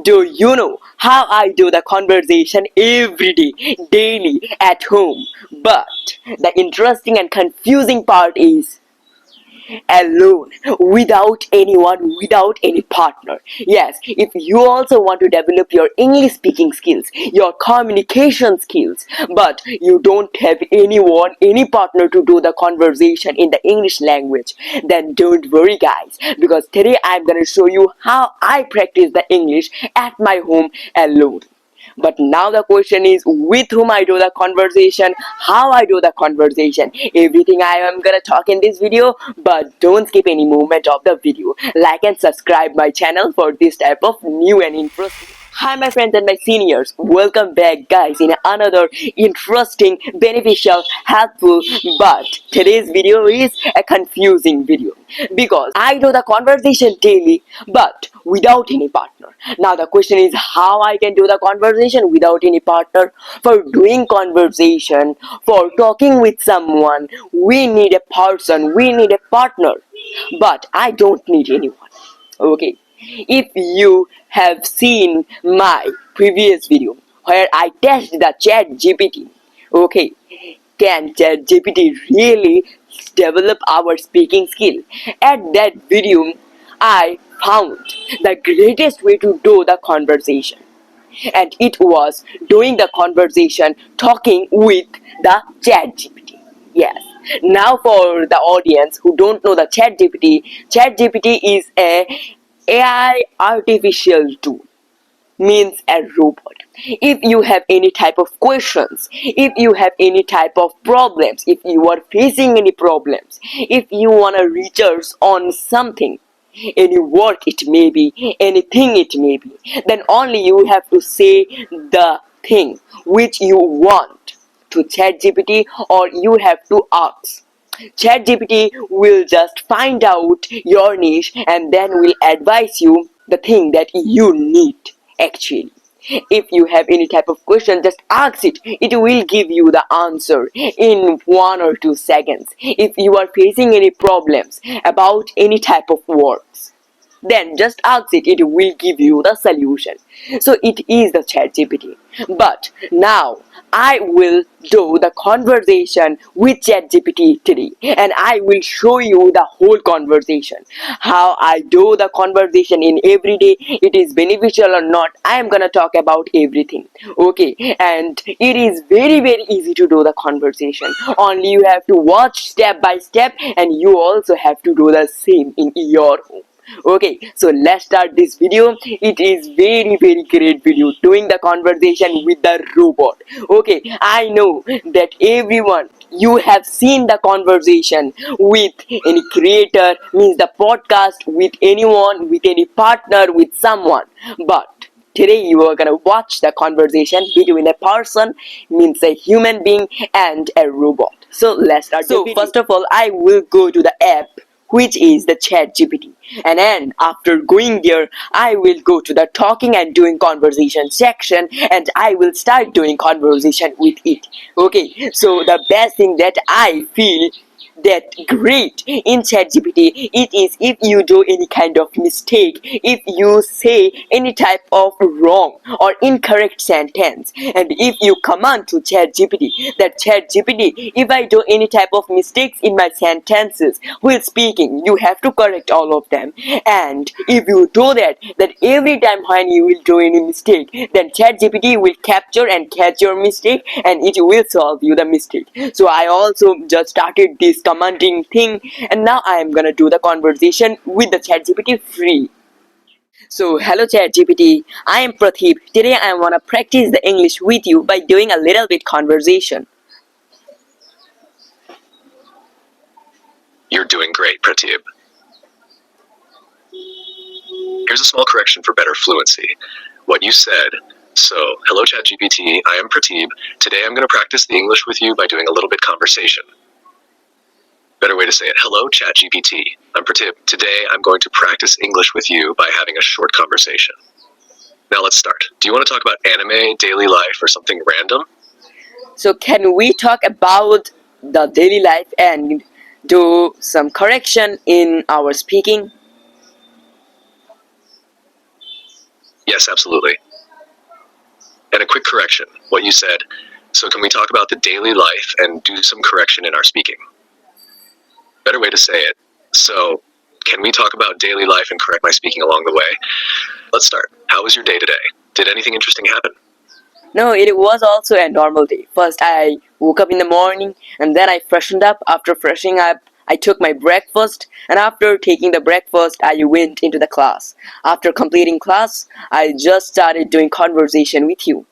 Do you know how I do the conversation every day, daily, at home? But the interesting and confusing part is alone, without anyone, without any partner. Yes, if you also want to develop your English speaking skills, your communication skills, but you don't have anyone, any partner to do the conversation in the English language, then don't worry, guys, because today I'm gonna show you how I practice the English at my home alone. But now the question is with whom I do the conversation, how I do the conversation, everything I am gonna talk in this video. But don't skip any moment of the video. Like and subscribe my channel for this type of new and interesting. Hi my friends and my seniors, welcome back guys in another interesting, beneficial, helpful, but today's video is a confusing video because I do the conversation daily but without any partner. Now the question is how I can do the conversation without any partner. For doing conversation, for talking with someone, we need a person, we need a partner, but I don't need anyone. Okay, if you have seen my previous video where I test the chat GPT, okay, can chat GPT really develop our speaking skill? At that video I found the greatest way to do the conversation, and it was doing the conversation talking with the chat GPT. Yes, now for the audience who don't know the chat GPT is a AI artificial tool, means a robot. If you have any type of questions, if you have any type of problems, if you are facing any problems, if you want to research on something, any work it may be, anything it may be, then only you have to say the thing which you want to ChatGPT, or you have to ask. ChatGPT will just find out your niche and then will advise you the thing that you need actually. If you have any type of question, just ask it. It will give you the answer in 1 or 2 seconds. If you are facing any problems about any type of works, then just ask it, it will give you the solution. So it is the chat GPT. But now I will do the conversation with chat GPT today, and I will show you the whole conversation, how I do the conversation in every day, it is beneficial or not. I am gonna talk about everything. Okay, and it is very easy to do the conversation. Only you have to watch step by step, and you also have to do the same in your home. Okay, so let's start this video. It is very great video doing the conversation with the robot. Okay, I know that everyone, you have seen the conversation with any creator, means the podcast, with anyone, with any partner, with someone, but today you are gonna watch the conversation between a person, means a human being, and a robot. So let's start. So first of all, I will go to the app, which is the chat GPT, and then after going there I will go to the talking and doing conversation section, and I will start doing conversation with it. Okay, so the best thing that I feel that great in ChatGPT, it is if you do any kind of mistake, if you say any type of wrong or incorrect sentence, and if you command to ChatGPT that ChatGPT, if I do any type of mistakes in my sentences while speaking, you have to correct all of them. And if you do that every time when you will do any mistake, then ChatGPT will capture and catch your mistake, and it will solve you the mistake. So I also just started this commanding thing, and now I am gonna do the conversation with the ChatGPT free. So hello ChatGPT, I am Pradeep. Today I wanna practice the English with you by doing a little bit conversation. You're doing great, Pradeep. Here's a small correction for better fluency. What you said. So, hello ChatGPT, I am Pradeep. Today I'm going to practice the English with you by doing a little bit conversation. Better way to say it. Hello ChatGPT, I'm Pradeep. Today I'm going to practice English with you by having a short conversation. Now let's start. Do you want to talk about anime, daily life, or something random? So can we talk about the daily life and do some correction in our speaking? Yes, absolutely. And a quick correction. What you said. So can we talk about the daily life and do some correction in our speaking? Better way to say it. So, can we talk about daily life and correct my speaking along the way? Let's start. How was your day today? Did anything interesting happen? No, it was also a normal day. First, I woke up in the morning and then I freshened up. After freshening up, I took my breakfast, and after taking the breakfast, I went into the class. After completing class, I just started doing conversation with you.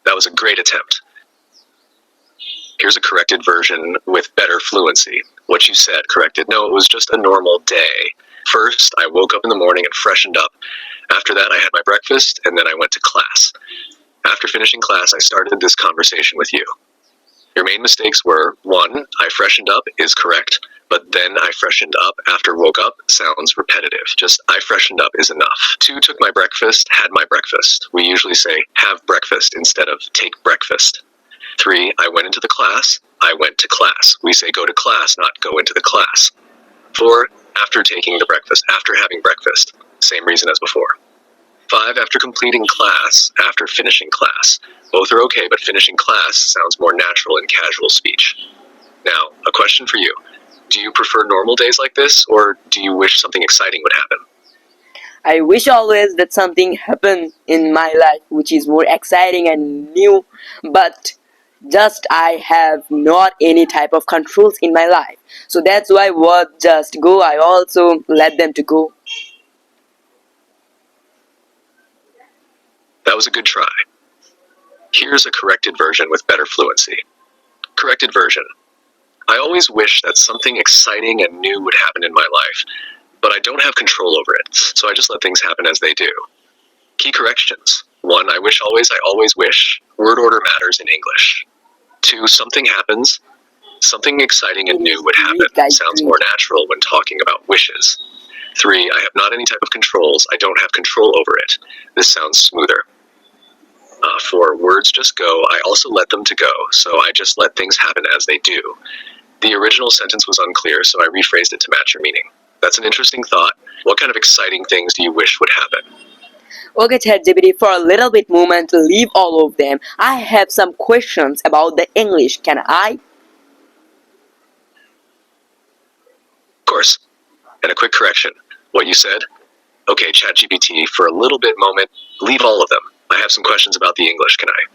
That was a great attempt. Here's a corrected version with better fluency. What you said, corrected. No, it was just a normal day. First, I woke up in the morning and freshened up. After that, I had my breakfast, and then I went to class. After finishing class, I started this conversation with you. Your main mistakes were, 1, I freshened up is correct, but then I freshened up after woke up sounds repetitive. Just I freshened up is enough. 2, took my breakfast, had my breakfast. We usually say have breakfast instead of take breakfast. 3, I went into the class, I went to class. We say go to class, not go into the class. 4, after taking the breakfast, after having breakfast. Same reason as before. 5, after completing class, after finishing class. Both are okay, but finishing class sounds more natural in casual speech. Now, a question for you. Do you prefer normal days like this, or do you wish something exciting would happen? I wish always that something happened in my life which is more exciting and new, but just I have not any type of controls in my life. So that's why what just go, I also let them to go. That was a good try. Here's a corrected version with better fluency. Corrected version. I always wish that something exciting and new would happen in my life, but I don't have control over it, so I just let things happen as they do. Key corrections. 1, I wish always, I always wish. Word order matters in English. 2, something happens. Something exciting and new would happen. Sounds more natural when talking about wishes. 3, I have not any type of controls. I don't have control over it. This sounds smoother. 4, words just go. I also let them to go, so I just let things happen as they do. The original sentence was unclear, so I rephrased it to match your meaning. That's an interesting thought. What kind of exciting things do you wish would happen? Okay, ChatGPT, for a little bit moment, leave all of them. I have some questions about the English. Can I? Of course. And a quick correction. What you said? Okay, ChatGPT, for a little bit moment, leave all of them. I have some questions about the English, can I?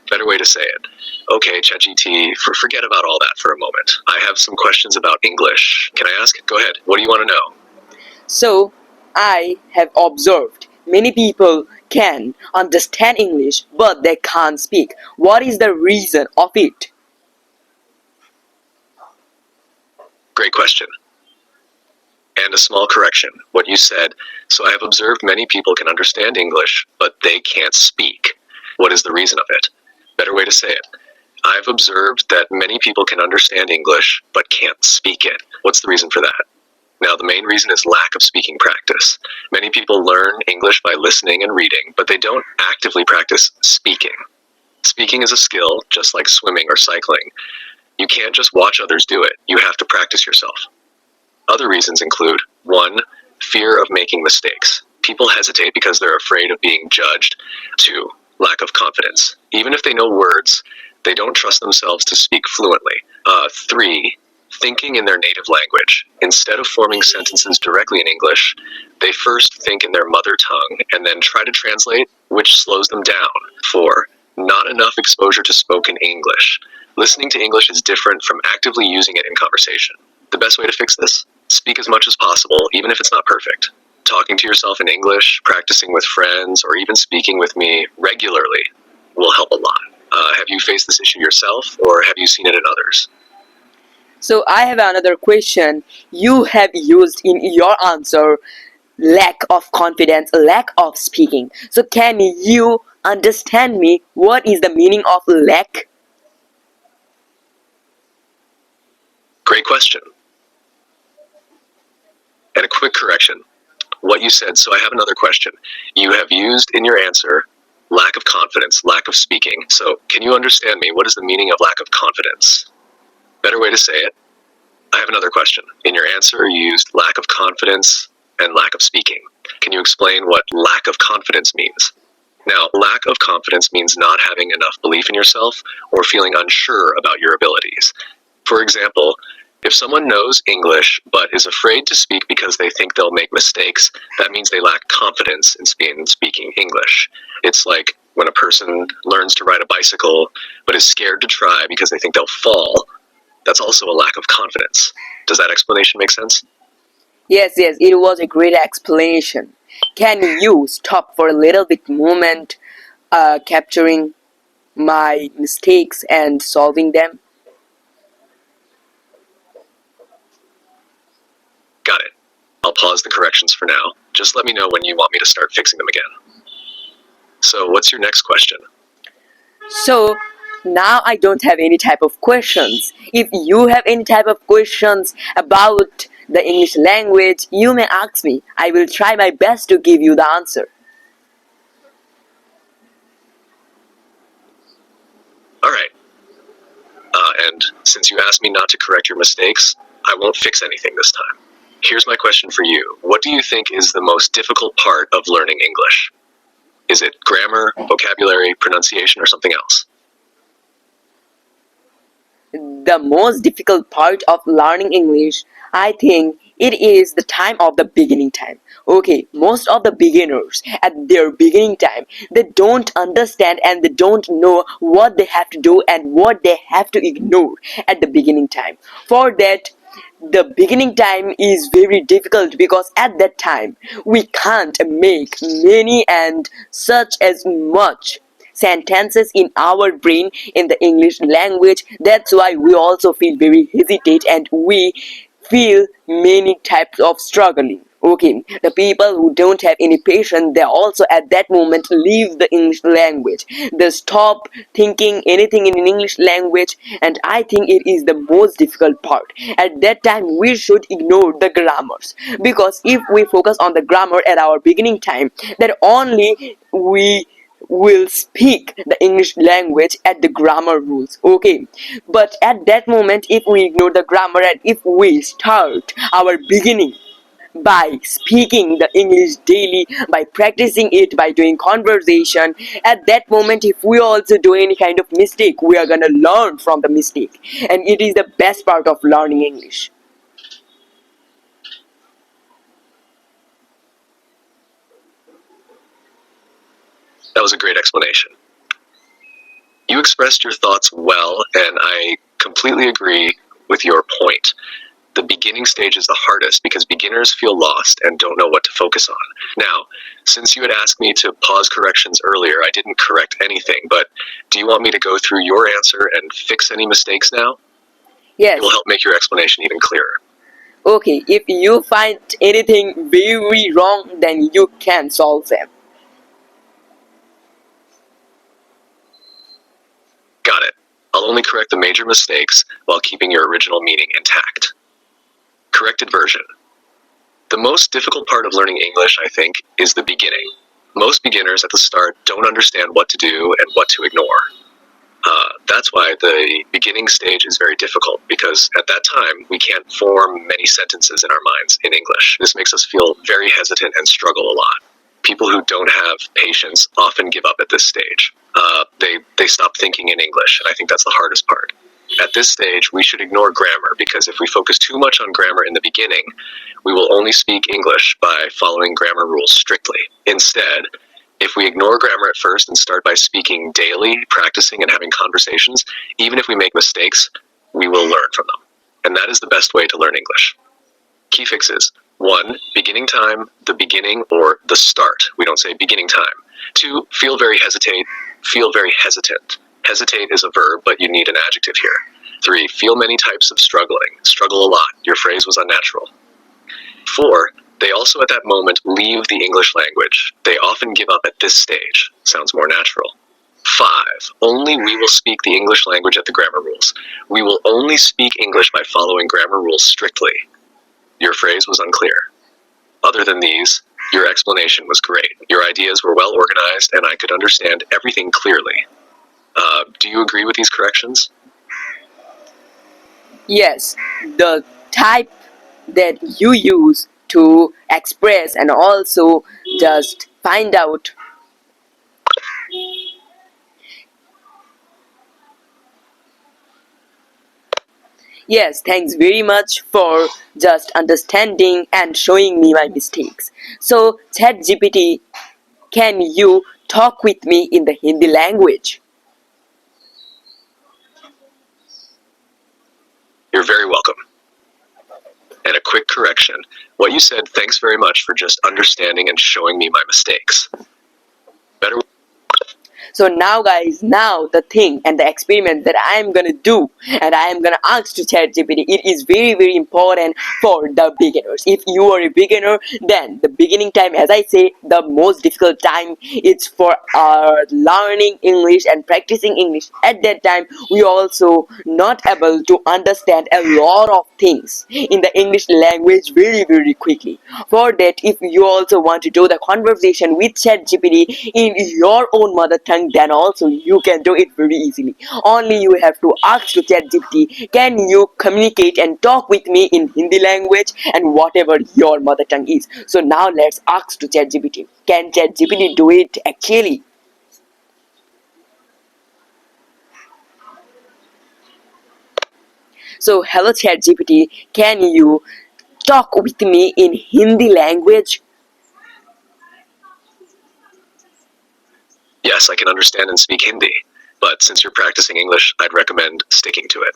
Better way to say it. Okay, ChatGPT, forget about all that for a moment. I have some questions about English. Can I ask? Go ahead. What do you want to know? So, I have observed many people can understand English but they can't speak. What is the reason of it? Great question. And a small correction. What you said, so I have observed many people can understand English, but they can't speak. What is the reason of it? Better way to say it. I've observed that many people can understand English, but can't speak it. What's the reason for that? Now, the main reason is lack of speaking practice. Many people learn English by listening and reading, but they don't actively practice speaking. Speaking is a skill, just like swimming or cycling. You can't just watch others do it. You have to practice yourself. Other reasons include 1, fear of making mistakes. People hesitate because they're afraid of being judged. 2, lack of confidence. Even if they know words, they don't trust themselves to speak fluently. 3, thinking in their native language. Instead of forming sentences directly in English, they first think in their mother tongue and then try to translate, which slows them down. 4, not enough exposure to spoken English. Listening to English is different from actively using it in conversation. The best way to fix this? Speak as much as possible, even if it's not perfect. Talking to yourself in English, practicing with friends, or even speaking with me regularly will help a lot. Have you faced this issue yourself, or have you seen it in others? So I have another question. You have used in your answer lack of confidence, lack of speaking. So can you understand me what is the meaning of lack? Great question. And a quick correction. What you said, so I have another question. You have used in your answer lack of confidence, lack of speaking. So can you understand me? What is the meaning of lack of confidence? Better way to say it. I have another question. In your answer, you used lack of confidence and lack of speaking. Can you explain what lack of confidence means? Now, lack of confidence means not having enough belief in yourself or feeling unsure about your abilities. For example, if someone knows English but is afraid to speak because they think they'll make mistakes, that means they lack confidence in speaking English. It's like when a person learns to ride a bicycle but is scared to try because they think they'll fall. That's also a lack of confidence. Does that explanation make sense? Yes, it was a great explanation. Can you stop for a little bit moment, capturing my mistakes and solving them? Got it. I'll pause the corrections for now. Just let me know when you want me to start fixing them again. So, what's your next question? So now I don't have any type of questions. If you have any type of questions about the English language, you may ask me. I will try my best to give you the answer. Alright. And since you asked me not to correct your mistakes, I won't fix anything this time. Here's my question for you. What do you think is the most difficult part of learning English? Is it grammar, vocabulary, pronunciation, or something else? The most difficult part of learning English, I think it is the time of the beginning time. Okay, most of the beginners at their beginning time, they don't understand and they don't know what they have to do and what they have to ignore at the beginning time. For that, the beginning time is very difficult because at that time we can't make many and such as much sentences in our brain in the English language. That's why we also feel very hesitate and we feel many types of struggling. Okay, the people who don't have any patience, they also at that moment leave the English language. They stop thinking anything in English language, and I think it is the most difficult part. At that time, we should ignore the grammars because if we focus on the grammar at our beginning time, then only we will speak the English language at the grammar rules. Okay, but at that moment, if we ignore the grammar and if we start our beginning by speaking the English daily, by practicing it, by doing conversation, at that moment if we also do any kind of mistake, we are gonna learn from the mistake, and it is the best part of learning English. That was a great explanation. You expressed your thoughts well, and I completely agree with your point. The beginning stage is the hardest because beginners feel lost and don't know what to focus on. Now, since you had asked me to pause corrections earlier, I didn't correct anything, but do you want me to go through your answer and fix any mistakes now? Yes. It will help make your explanation even clearer. Okay, if you find anything very wrong, then you can solve them. Got it. I'll only correct the major mistakes while keeping your original meaning intact. Corrected version. The most difficult part of learning English, I think, is the beginning. Most beginners at the start don't understand what to do and what to ignore. That's why the beginning stage is very difficult, because at that time we can't form many sentences in our minds in English. This makes us feel very hesitant and struggle a lot. People who don't have patience often give up at this stage. They stop thinking in English, and I think that's the hardest part. At this stage, we should ignore grammar, because if we focus too much on grammar in the beginning, we will only speak English by following grammar rules strictly. Instead, if we ignore grammar at first and start by speaking daily, practicing, and having conversations, even if we make mistakes, we will learn from them. And that is the best way to learn English. Key fixes. 1. Beginning time, the beginning, or the start. We don't say beginning time. 2. Feel very hesitant. Hesitate is a verb, but you need an adjective here. 3. Feel many types of struggling. Struggle a lot. Your phrase was unnatural. 4. They also at that moment leave the English language. They often give up at this stage. Sounds more natural. 5. Only we will speak the English language at the grammar rules. We will only speak English by following grammar rules strictly. Your phrase was unclear. Other than these, your explanation was great. Your ideas were well organized, and I could understand everything clearly. Do you agree with these corrections? Yes, the type that you use to express and also just find out. Yes, thanks very much for just understanding and showing me my mistakes. So, ChatGPT, can you talk with me in the Hindi language? You're very welcome. And a quick correction. What you said, thanks very much for just understanding and showing me my mistakes. Better. So now guys, now the thing and the experiment that I am gonna do and I am gonna ask to ChatGPT, it is very important for the beginners. If you are a beginner, then the beginning time, as I say, the most difficult time, it's for learning English and practicing English. At that time, we also not able to understand a lot of things in the English language very quickly. For that, if you also want to do the conversation with ChatGPT in your own mother tongue, then also you can do it very easily. Only you have to ask to ChatGPT, can you communicate and talk with me in Hindi language and whatever your mother tongue is. So now let's ask to ChatGPT, can ChatGPT do it actually? So hello ChatGPT, can you talk with me in Hindi language? Yes, I can understand and speak Hindi. But since you're practicing English, I'd recommend sticking to it.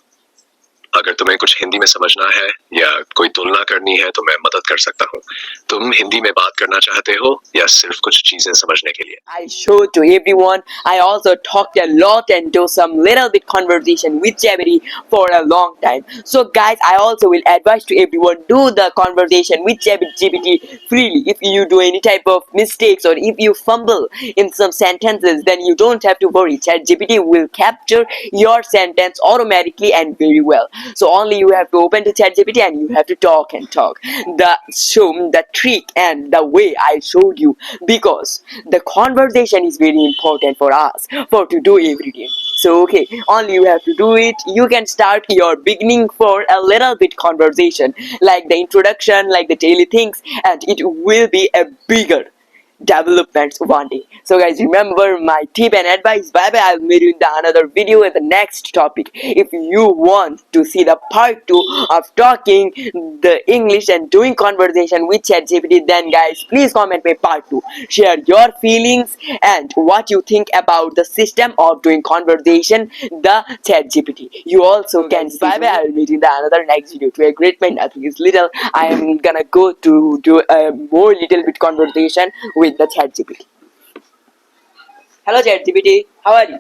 अगर तुम्हें कुछ हिंदी में समझना है या कोई तुलना करनी है तो मैं मदद कर सकता हूँ. तुम हिंदी में बात करना चाहते हो या सिर्फ कुछ चीजें समझने के लिए? I showed to everyone. I also talked a lot and do some little bit conversation with Jabity for a long time. So guys, I also will advise to everyone, do the conversation with GPT freely. If you do any type of mistakes or if you fumble in some sentences, then you don't have to worry. ChatGPT will capture your sentence automatically and very well. So only you have to open to ChatGPT and you have to talk and talk. The trick and the way I showed you, because the conversation is very important for us for to do every day. So okay, only you have to do it. You can start your beginning for a little bit conversation, like the introduction, like the daily things, and it will be a bigger developments one day. So guys, remember my tip and advice. Bye bye. I'll meet you in the another video with the next topic. If you want to see the part 2 of talking the English and doing conversation with ChatGPT, then guys, please comment my part 2. Share your feelings and what you think about the system of doing conversation the ChatGPT. You also can bye bye. I'll meet you in the another next video. To a great mind, nothing is little. I am gonna go to do a more little bit conversation with the ChatGPT. Hello ChatGPT, how are you?